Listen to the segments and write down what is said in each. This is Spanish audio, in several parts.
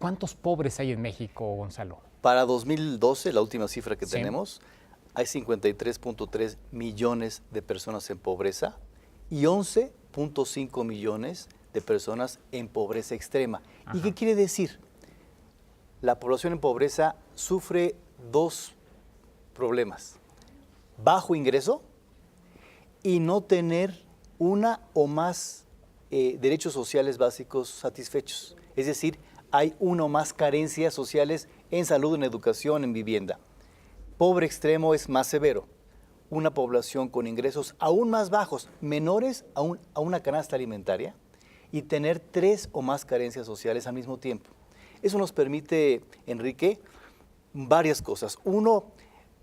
¿Cuántos pobres hay en México, Gonzalo? Para 2012, la última cifra que Sí. tenemos, hay 53.3 millones de personas en pobreza y 11.5 millones de personas en pobreza extrema. ¿Y qué quiere decir? La población en pobreza sufre dos problemas: bajo ingreso y no tener una o más derechos sociales básicos satisfechos. Es decir, hay una o más carencias sociales en salud, en educación, en vivienda. Pobre extremo es más severo. Una población con ingresos aún más bajos, menores a una canasta alimentaria, y tener 3 o más carencias sociales al mismo tiempo. Eso nos permite, Enrique, varias cosas. Uno,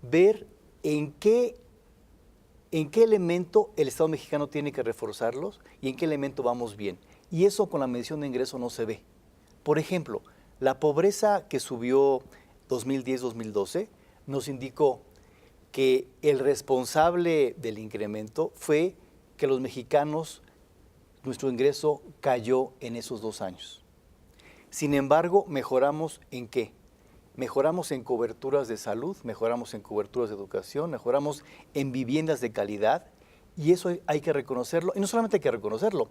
ver en qué elemento el Estado mexicano tiene que reforzarlos y en qué elemento vamos bien. Y eso con la medición de ingreso no se ve. Por ejemplo, la pobreza que subió 2010-2012 nos indicó que el responsable del incremento fue que los mexicanos, nuestro ingreso cayó en esos 2 años. Sin embargo, ¿mejoramos en qué? Mejoramos en coberturas de salud, mejoramos en coberturas de educación, mejoramos en viviendas de calidad, y eso hay que reconocerlo. Y no solamente hay que reconocerlo,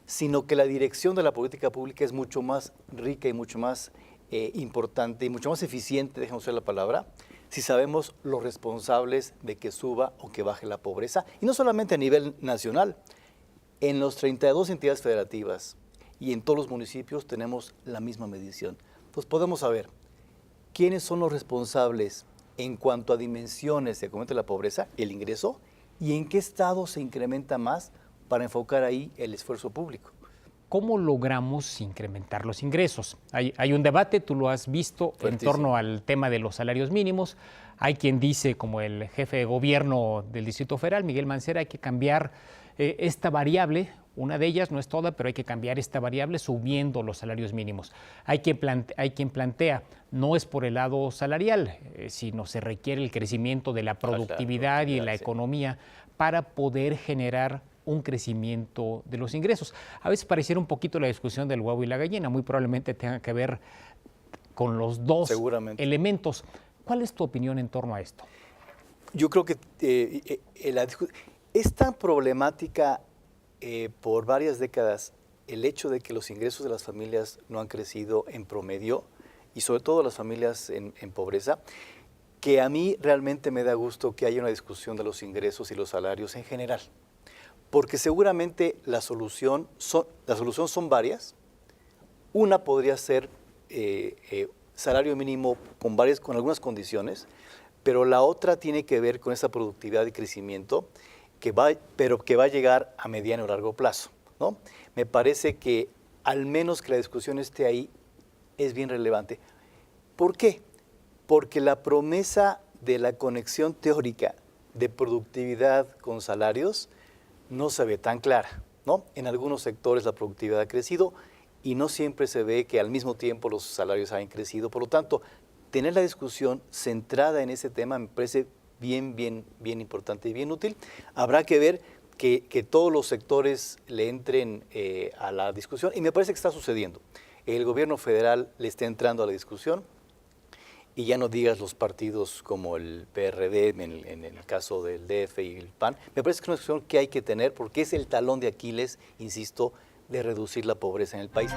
sino que la dirección de la política pública es mucho más rica y mucho más importante y mucho más eficiente, déjame usar la palabra, si sabemos los responsables de que suba o que baje la pobreza. Y no solamente a nivel nacional, en los 32 entidades federativas y en todos los municipios tenemos la misma medición. Entonces podemos saber quiénes son los responsables en cuanto a dimensiones de cómo la pobreza, el ingreso, y en qué estado se incrementa más para enfocar ahí el esfuerzo público. ¿Cómo logramos incrementar los ingresos? Hay un debate, tú lo has visto, en torno al tema de los salarios mínimos. Hay quien dice, como el jefe de gobierno del Distrito Federal, Miguel Mancera, hay que cambiar esta variable. Una de ellas, no es toda, pero hay que cambiar esta variable subiendo los salarios mínimos. Hay quien plantea, no es por el lado salarial, sino se requiere el crecimiento de la productividad y de la economía para poder generar un crecimiento de los ingresos. A veces pareciera un poquito la discusión del huevo y la gallina, muy probablemente tenga que ver con los dos elementos. ¿Cuál es tu opinión en torno a esto? Yo creo que es tan problemática por varias décadas el hecho de que los ingresos de las familias no han crecido en promedio, y sobre todo las familias en pobreza, que a mí realmente me da gusto que haya una discusión de los ingresos y los salarios en general. Porque seguramente las soluciones son varias. Una podría ser salario mínimo con algunas condiciones, pero la otra tiene que ver con esa productividad y crecimiento pero que va a llegar a mediano o largo plazo, ¿no? Me parece que al menos que la discusión esté ahí es bien relevante. ¿Por qué? Porque la promesa de la conexión teórica de productividad con salarios no se ve tan clara, ¿no? En algunos sectores la productividad ha crecido y no siempre se ve que al mismo tiempo los salarios hayan crecido. Por lo tanto, tener la discusión centrada en ese tema me parece bien importante y bien útil. Habrá que ver que todos los sectores le entren a la discusión, y me parece que está sucediendo. El gobierno federal le está entrando a la discusión, y ya no digas los partidos como el PRD, en el caso del DF y el PAN. Me parece que es una discusión que hay que tener porque es el talón de Aquiles, insisto, de reducir la pobreza en el país.